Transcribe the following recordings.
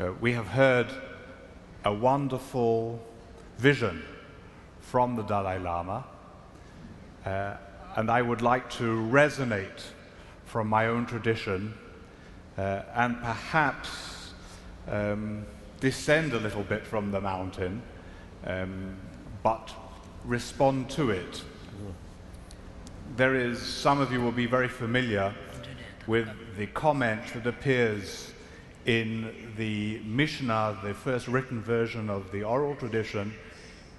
We have heard a wonderful vision from the Dalai Lama, and I would like to resonate from my own tradition and perhaps descend a little bit from the mountain, but respond to it. Some of you will be very familiar with the comment that appears in the Mishnah, the first written version of the oral tradition,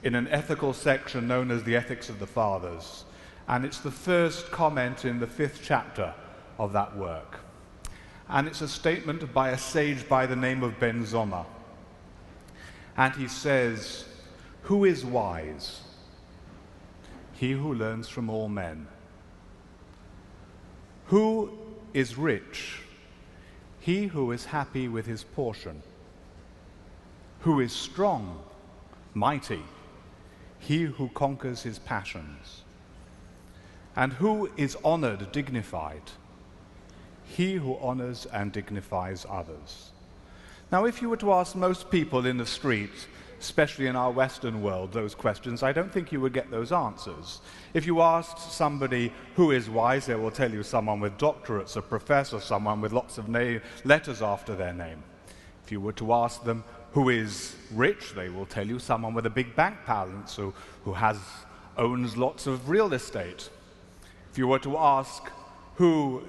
in an ethical section known as the Ethics of the Fathers. And it's the first comment in the 5th chapter of that work. And it's a statement by a sage by the name of Ben Zoma. And he says, "Who is wise? He who learns from all men. Who is rich? He who is happy with his portion. Who is strong, mighty? He who conquers his passions. And who is honored, dignified? He who honors and dignifies others." Now, if you were to ask most people in the street, especially in our Western world, those questions, I don't think you would get those answers. If you asked somebody who is wise, they will tell you someone with doctorates, a professor, someone with lots of letters after their name. If you were to ask them who is rich, they will tell you someone with a big bank balance who owns lots of real estate. If you were to ask who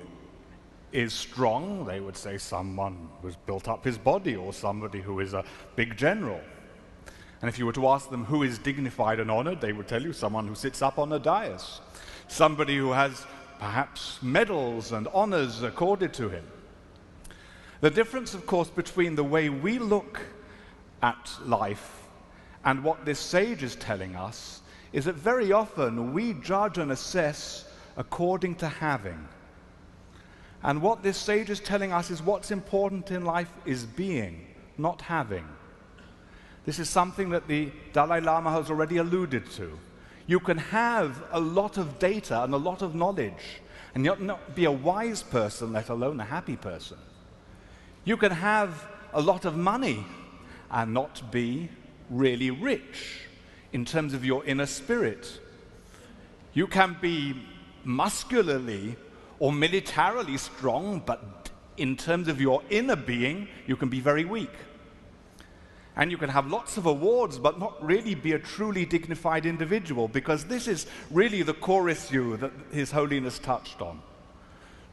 is strong, they would say someone who's built up his body or somebody who is a big general. And if you were to ask them who is dignified and honored, they would tell you someone who sits up on a dais, somebody who has perhaps medals and honors accorded to him. The difference, of course, between the way we look at life and what this sage is telling us is that very often we judge and assess according to having. And what this sage is telling us is what's important in life is being, not having. This is something that the Dalai Lama has already alluded to. You can have a lot of data and a lot of knowledge and yet not be a wise person, let alone a happy person. You can have a lot of money and not be really rich in terms of your inner spirit. You can be muscularly or militarily strong, but in terms of your inner being, you can be very weak. And you can have lots of awards, but not really be a truly dignified individual, because this is really the core issue that His Holiness touched on.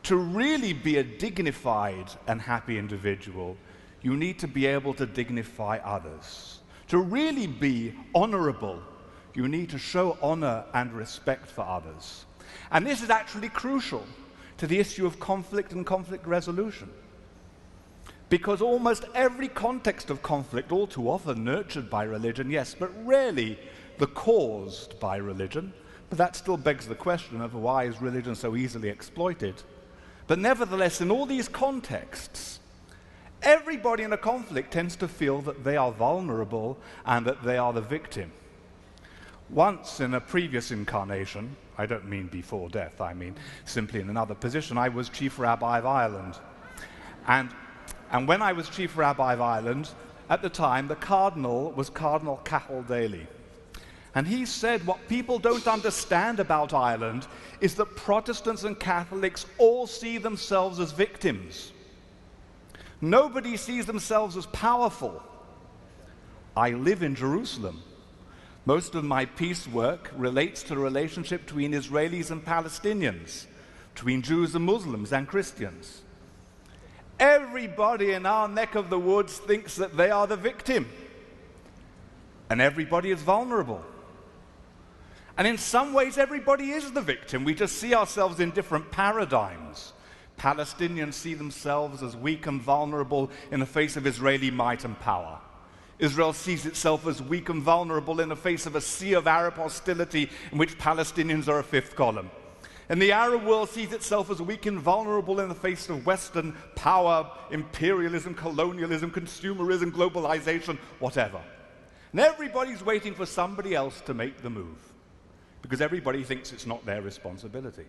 To really be a dignified and happy individual, you need to be able to dignify others. To really be honorable, you need to show honor and respect for others. And this is actually crucial to the issue of conflict and conflict resolution. Because almost every context of conflict, all too often nurtured by religion, yes, but rarely the caused by religion. But that still begs the question of why is religion so easily exploited? But nevertheless, in all these contexts, everybody in a conflict tends to feel that they are vulnerable and that they are the victim. Once in a previous incarnation, I don't mean before death, I mean simply in another position, I was Chief Rabbi of Ireland. And when I was Chief Rabbi of Ireland, at the time, the Cardinal was Cardinal Cathal Daly. And he said what people don't understand about Ireland is that Protestants and Catholics all see themselves as victims. Nobody sees themselves as powerful. I live in Jerusalem. Most of my peace work relates to the relationship between Israelis and Palestinians, between Jews and Muslims and Christians. Everybody in our neck of the woods thinks that they are the victim. And everybody is vulnerable. And in some ways, everybody is the victim. We just see ourselves in different paradigms. Palestinians see themselves as weak and vulnerable in the face of Israeli might and power. Israel sees itself as weak and vulnerable in the face of a sea of Arab hostility in which Palestinians are a fifth column. And the Arab world sees itself as weak and vulnerable in the face of Western power, imperialism, colonialism, consumerism, globalization, whatever. And everybody's waiting for somebody else to make the move, because everybody thinks it's not their responsibility.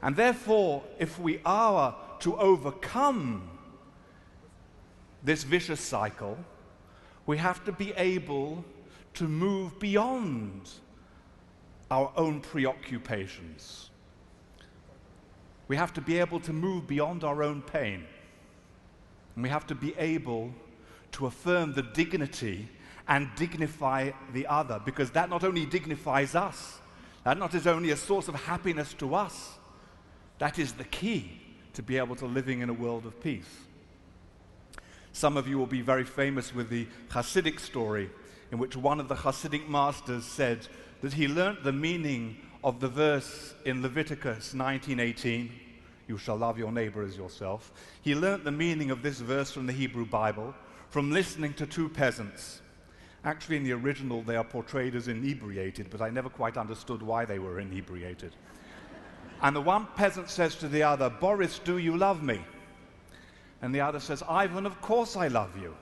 And therefore, if we are to overcome this vicious cycle, we have to be able to move beyond our own preoccupations. We have to be able to move beyond our own pain. And we have to be able to affirm the dignity and dignify the other, because that not only dignifies us, that not is only a source of happiness to us, that is the key to be able to living in a world of peace. Some of you will be very famous with the Hasidic story, in which one of the Hasidic masters said that he learnt the meaning of the verse in Leviticus 19:18, you shall love your neighbor as yourself. He learnt the meaning of this verse from the Hebrew Bible from listening to two peasants. Actually, in the original, they are portrayed as inebriated, but I never quite understood why they were inebriated. And the one peasant says to the other, Boris, do you love me? And the other says, Ivan, of course I love you.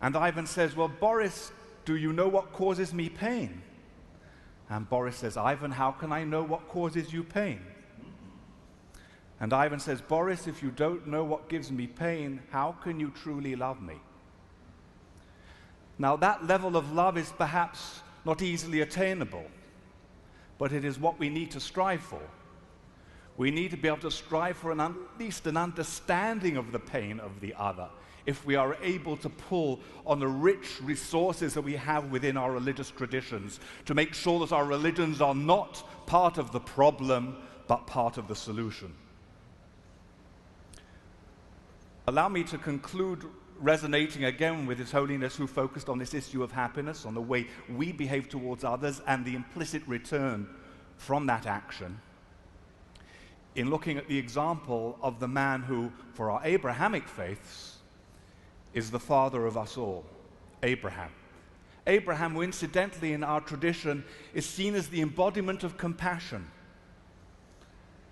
And Ivan says, well, Boris, do you know what causes me pain? And Boris says, Ivan, how can I know what causes you pain? And Ivan says, Boris, if you don't know what gives me pain, how can you truly love me? Now, that level of love is perhaps not easily attainable, but it is what we need to strive for. We need to be able to strive for at least an understanding of the pain of the other, if we are able to pull on the rich resources that we have within our religious traditions to make sure that our religions are not part of the problem, but part of the solution. Allow me to conclude resonating again with His Holiness, who focused on this issue of happiness, on the way we behave towards others and the implicit return from that action, in looking at the example of the man who, for our Abrahamic faiths, is the father of us all, Abraham. Abraham, who incidentally in our tradition is seen as the embodiment of compassion.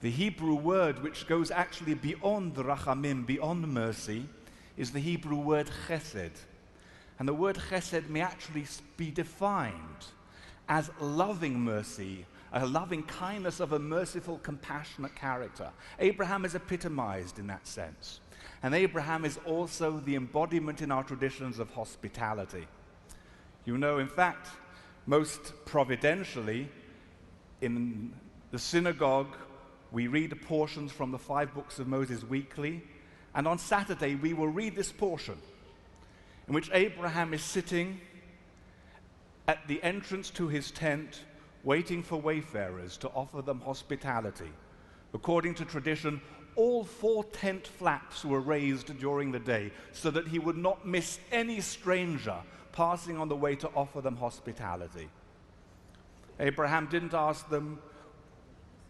The Hebrew word, which goes actually beyond the rachamim, beyond mercy, is the Hebrew word chesed. And the word chesed may actually be defined as loving mercy, a loving kindness of a merciful, compassionate character. Abraham is epitomized in that sense. And Abraham is also the embodiment in our traditions of hospitality. You know, in fact, most providentially, in the synagogue, we read portions from the 5 books of Moses weekly, and on Saturday we will read this portion in which Abraham is sitting at the entrance to his tent, waiting for wayfarers to offer them hospitality. According to tradition, all 4 tent flaps were raised during the day so that he would not miss any stranger passing on the way to offer them hospitality. Abraham didn't ask them,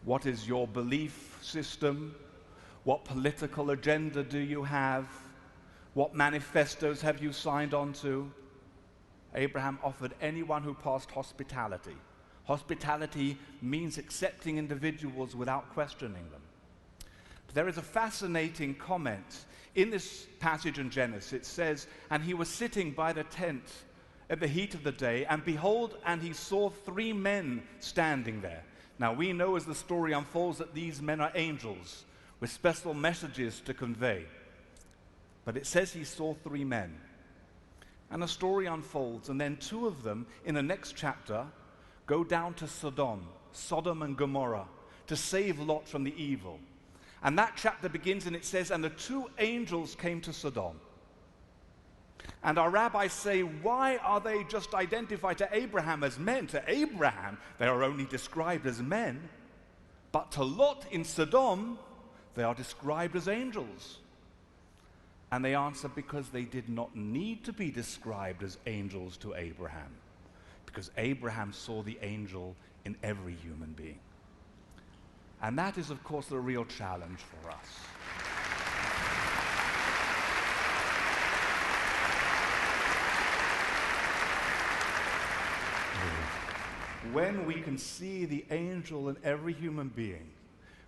what is your belief system? What political agenda do you have? What manifestos have you signed on to? Abraham offered anyone who passed hospitality. Hospitality means accepting individuals without questioning them. But there is a fascinating comment in this passage in Genesis. It says, and he was sitting by the tent at the heat of the day, and behold, and he saw 3 men standing there. Now we know as the story unfolds that these men are angels with special messages to convey. But it says he saw 3 men. And the story unfolds, and then 2 of them in the next chapter go down to Sodom and Gomorrah, to save Lot from the evil. And that chapter begins and it says, and the 2 angels came to Sodom. And our rabbis say, why are they just identified to Abraham as men? To Abraham, they are only described as men. But to Lot in Sodom, they are described as angels. And they answer, because they did not need to be described as angels to Abraham. Because Abraham saw the angel in every human being. And that is, of course, the real challenge for us. When we can see the angel in every human being,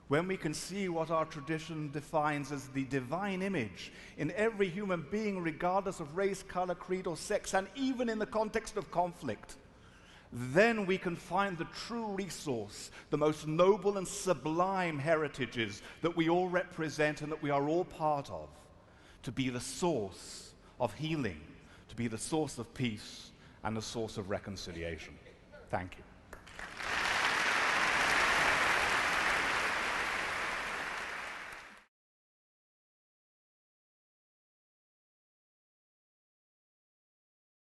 when we can see what our tradition defines as the divine image in every human being, regardless of race, color, creed, or sex, and even in the context of conflict, then we can find the true resource, the most noble and sublime heritages that we all represent and that we are all part of. to be the source of healing, to be the source of peace and the source of reconciliation. Thank you.